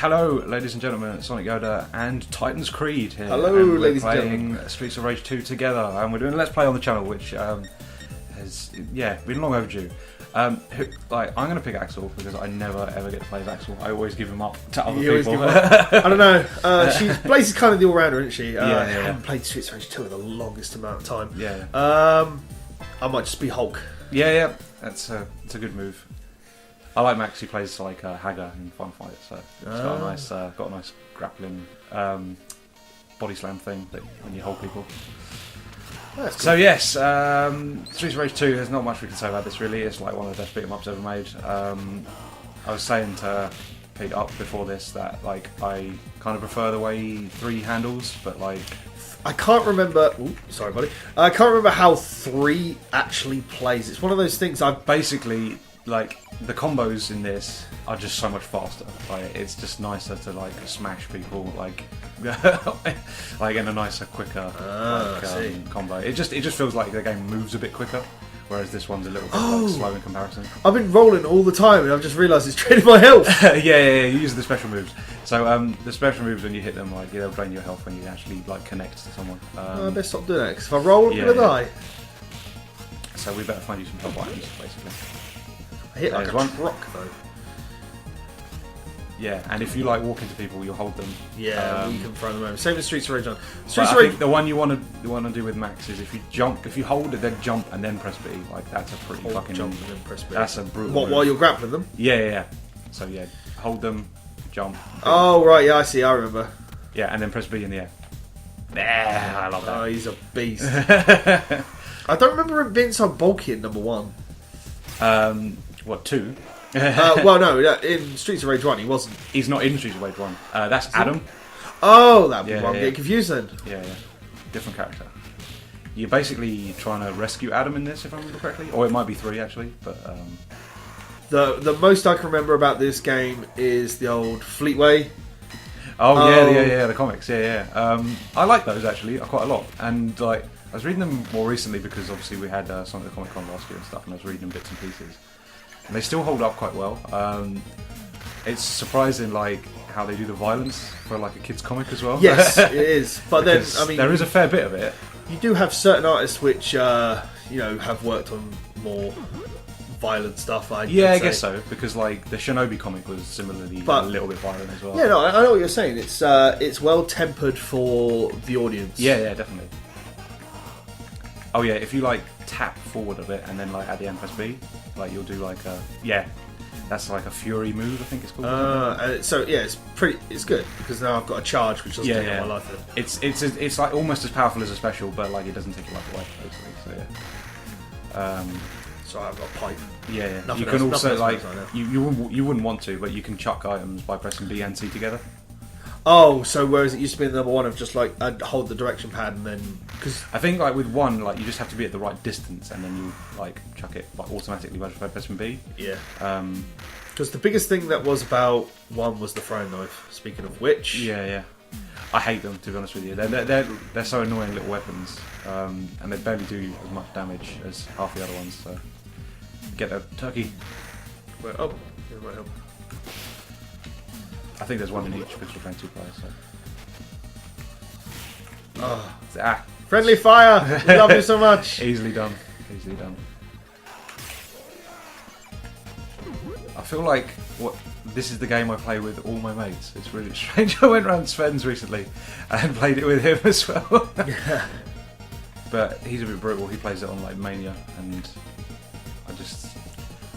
Hello, ladies and gentlemen, it's Sonic Yoda and Titanscreed here. Hello, and ladies and we're gentlemen. playing Streets of Rage 2 together, and we're doing a Let's Play on the channel, which has been long overdue. I'm going to pick Axel because I never ever get to play as Axel. I always give him up to other people. I don't know. Blaze is kind of the all-rounder, isn't she? Yeah. I haven't played Streets of Rage 2 in the longest amount of time. Yeah. I might just be Hulk. Yeah. It's a good move. I like Max. He plays like Hagar in Fun Fight, so it's got a nice grappling body slam thing that when you hold people. That's cool. So yes, Streets of Rage 2. There's not much we can say about this really. It's like one of the best beat 'em ups ever made. I was saying to Pete up before this that like I kind of prefer the way 3 handles, but like I can't remember. Ooh, sorry, buddy. I can't remember how 3 actually plays. It's one of those things I've basically. Like the combos in this are just so much faster. Like it's just nicer to like smash people like like in a nicer, quicker combo. It just feels like the game moves a bit quicker, whereas this one's a little bit like, slow in comparison. I've been rolling all the time, and I've just realised it's draining my health. yeah. You use the special moves. So the special moves when you hit them, like they'll drain your health when you actually like connect to someone. I best stop doing that because if I roll, I'm gonna die. So we better find you some help items, basically. I hit like a truck though. Yeah, and if you like walk into people, you'll hold them. Yeah, we can throw them over. Same as Streets of Rage 1. I think the one you want to do with Max is if you hold it, then jump and then press B. Like that's a pretty fucking jump and then press B. That's a brutal. What move. while you're grappling them? Yeah. So yeah, hold them, jump. Oh right, yeah, I see. I remember. Yeah, and then press B in the air. Yeah, I love that. Oh, he's a beast. I don't remember him being so bulky in number 1. What 2? Well, no, in Streets of Rage 1 he wasn't. He's not in Streets of Rage 1. That's Adam. Oh, that one. I'm Yeah. getting confused then. Yeah. Different character. You're basically trying to rescue Adam in this, if I remember correctly, or it might be 3 actually. But the most I can remember about this game is the old Fleetway. Oh yeah, the comics, yeah. I like those actually quite a lot, and like I was reading them more recently because obviously we had some of the Comic Con last year and stuff, and I was reading them bits and pieces, and they still hold up quite well. It's surprising like how they do the violence for like a kids comic as well. Yes, it is. But then I mean, there is a fair bit of it. You do have certain artists which have worked on more violent stuff. I guess so, because like the Shinobi comic was similarly a little bit violent as well. Yeah, no, I know what you're saying. It's well tempered for the audience. Yeah, definitely. Oh yeah, if you like tap forward a bit and then like at the end press B, like you'll do like that's like a fury move, I think it's called. So yeah, it's good because now I've got a charge which doesn't take all my life. It's like almost as powerful as a special, but like it doesn't take your life away, basically. So yeah. So I've got a pipe. Yeah. Nothing You can else, also like you wouldn't want to, but you can chuck items by pressing B and C together. Oh, so whereas it used to be in the number 1 of just like I'd hold the direction pad and then because I think like with 1 like you just have to be at the right distance and then you like chuck it like automatically by pressing B. Yeah. Because the biggest thing that was about 1 was the throwing knife. Speaking of which. Yeah. I hate them, to be honest with you. They're so annoying little weapons, and they barely do as much damage as half the other ones. So get a turkey. Where, oh, here might help. I think there's one in each because we're playing 2 players. So. Friendly fire! We love you so much. Easily done. I feel like this is the game I play with all my mates. It's really strange. I went round Sven's recently and played it with him as well. Yeah. But he's a bit brutal. He plays it on like Mania, and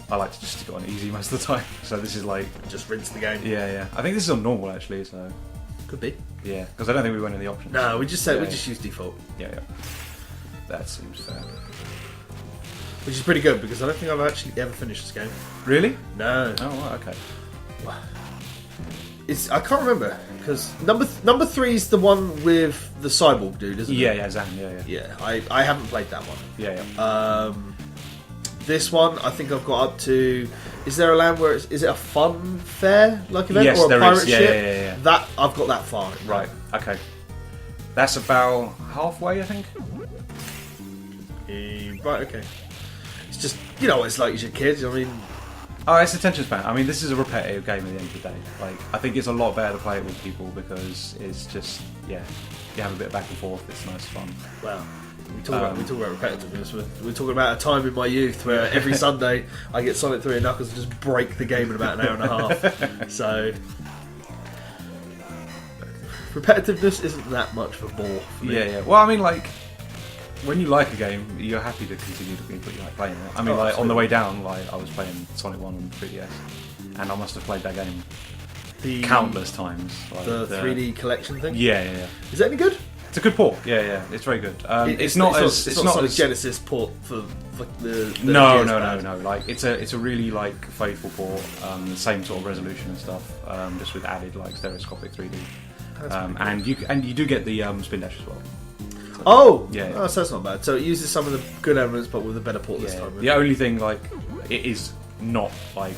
I like to just stick it on easy most of the time. So this is like just rinse the game. Yeah. I think this is on normal actually. So could be. Yeah, because I don't think we went in the options. No, we just use default. Yeah. That seems fair. Which is pretty good because I don't think I've actually ever finished this game. Really? No. Oh, right, okay. I can't remember because number 3 is the one with the cyborg dude, isn't it? Yeah, Zan. Yeah, I haven't played that one. Yeah. This one I think I've got up to. Is there a land where is it a fun fair like event yes, or a there pirate is. ship? Yeah. That I've got that far. Right. Okay. That's about halfway, I think. Right. Okay. It's just it's like as your kids. I mean, Oh, it's attention span. I mean, this is a repetitive game at the end of the day. Like, I think it's a lot better to play it with people because it's just, yeah, you have a bit of back and forth. It's nice fun. Well, we talk about repetitiveness. We're talking about a time in my youth where every Sunday I get Sonic 3 and Knuckles and just break the game in about an hour and a half. So repetitiveness isn't that much of a bore for me. Yeah. Well, I mean, like, when you like a game, you're happy to continue to be playing it. I mean, like on the way down, like I was playing Sonic 1 on 3DS, and I must have played that game countless times. Like the 3D collection thing. Yeah. Is that any good? It's a good port. Yeah. It's very good. It's not a Genesis port for the no. Like it's a really like faithful port. The same sort of resolution and stuff. Just with added like stereoscopic 3D. And you do get the spin dash as well. Oh, yeah. Oh, so that's not bad. So it uses some of the good elements, but with a better port this time. Really. The only thing, like, it is not like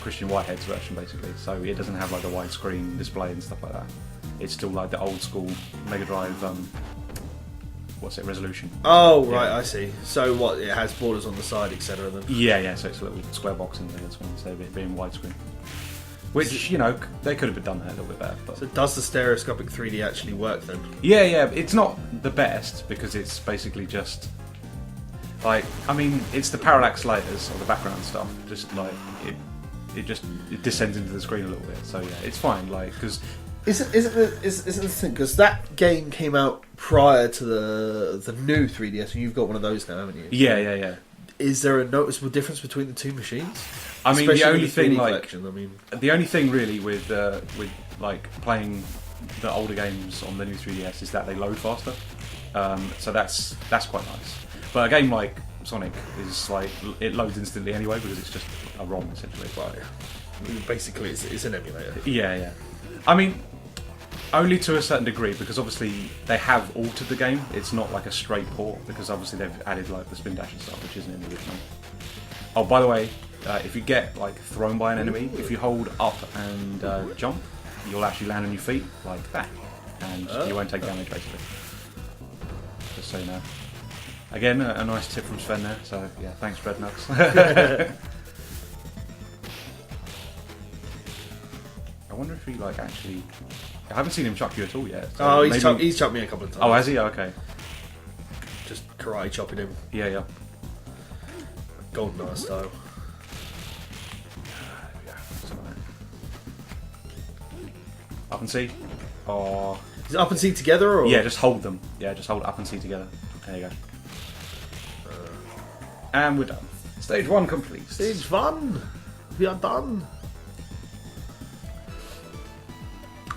Christian Whitehead's version, basically. So it doesn't have like the widescreen display and stuff like that. It's still like the old school Mega Drive. Resolution. Oh, right, I see. So what? It has borders on the side, etc. Then. Yeah. So it's a little square box in there as well, instead of it being widescreen. Which, you know, they could have done that a little bit better. But. So does the stereoscopic 3D actually work then? Yeah. It's not the best because it's basically just like, I mean, it's the parallax layers or the background stuff. Just like it descends into the screen a little bit. So yeah, it's fine. Like because isn't the thing because that game came out prior to the new 3DS and you've got one of those now, haven't you? Yeah. Is there a noticeable difference between the two machines? I mean, the only thing the only thing really with like playing the older games on the new 3DS is that they load faster. So that's quite nice. But a game like Sonic is like it loads instantly anyway because it's just a ROM essentially. Right. Basically, it's an emulator. Yeah. I mean, only to a certain degree because obviously they have altered the game. It's not like a straight port because obviously they've added like the spin dash and stuff, which isn't in the original. Oh, by the way. If you get like thrown by an enemy, if you hold up and jump, you'll actually land on your feet like that, and you won't take damage basically. Just so you know. Again, a nice tip from Sven there. So yeah, thanks, Dreadnuts. I wonder if he like actually. I haven't seen him chuck you at all yet. So he's chucked me a couple of times. Oh, has he? Okay. Just karate chopping him. Yeah. GoldenEye style. Up and C. Or is it up and C together? Or? Yeah, just hold them. Yeah, just hold up and C together. There you go. And we're done. Stage 1 complete. Stage 1. We are done.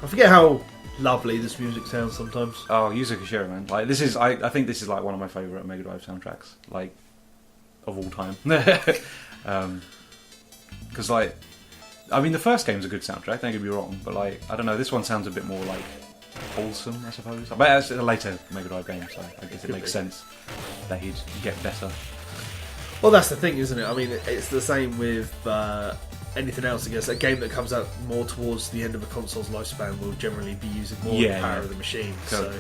I forget how lovely this music sounds sometimes. Oh, Yuzo Koshiro, man! Like this is, I think this is like one of my favourite Mega Drive soundtracks, like of all time. Because like. I mean, the first game's a good soundtrack, don't get me wrong, but like, I don't know, this one sounds a bit more like wholesome, I suppose. But it's a later Mega Drive game, so I guess it makes sense that he'd get better. Well, that's the thing, isn't it? I mean, it's the same with anything else, I guess. A game that comes out more towards the end of a console's lifespan will generally be using more of the power of the machine. Totally.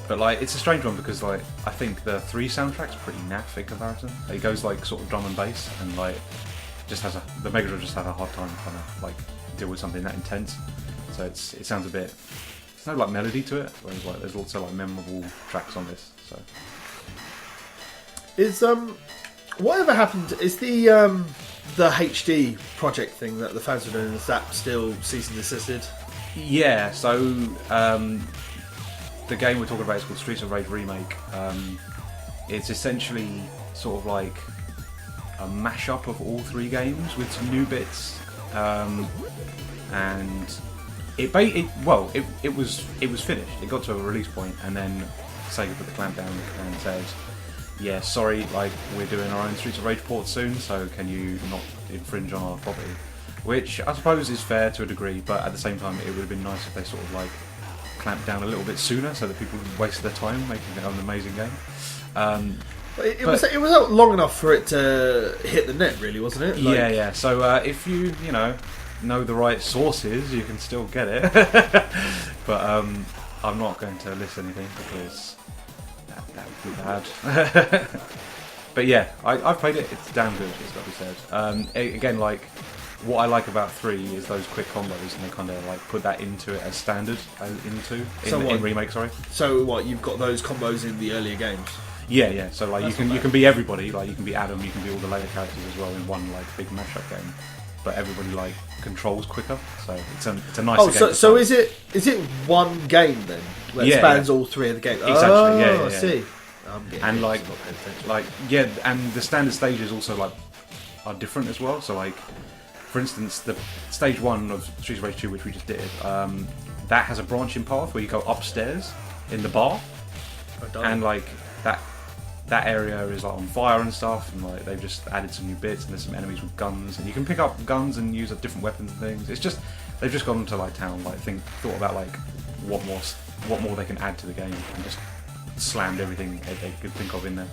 But like, it's a strange one because like, I think the 3 soundtrack's pretty naff in comparison. It goes like sort of drum and bass, and like, the Mega Drive just has a hard time trying to like deal with something that intense. So it sounds a bit. There's no like melody to it, whereas like there's also like memorable tracks on this. So is whatever happened? Is the HD project thing that the fans are doing, is that still cease and desisted? Yeah. So the game we're talking about is called Streets of Rage Remake. It's essentially sort of like a mashup of all 3 games with some new bits, and it was finished. It got to a release point, and then Sega put the clamp down and said, "Yeah, sorry, like we're doing our own Streets of Rage port soon, so can you not infringe on our property?" Which I suppose is fair to a degree, but at the same time, it would have been nice if they sort of like clamped down a little bit sooner, so that people wouldn't waste their time making an amazing game. It was out long enough for it to hit the net, really, wasn't it? Like, yeah. So if you know the right sources, you can still get it. But I'm not going to list anything because that would be bad. But yeah, I've played it. It's damn good. It's got to be said. Again, like what I like about 3 is those quick combos, and they kind of like put that into it as standard, in remake. Sorry. So what? You've got those combos in the earlier games. Yeah. So like you can be everybody. Like you can be Adam. You can be all the later characters as well in one like big mashup game. But everybody like controls quicker, so it's a nice. Oh, so is it one game then? Where it spans all 3 of the games. Exactly. Oh, I see. And like and the standard stages also like are different as well. So like, for instance, the stage 1 of Streets of Rage 2, which we just did, that has a branching path where you go upstairs in the bar, and like that area is like on fire and stuff, and like they've just added some new bits, and there's some enemies with guns, and you can pick up guns and use different weapons and things. It's just they've just gone to like town, like thought about like what more they can add to the game, and just slammed everything they could think of in there.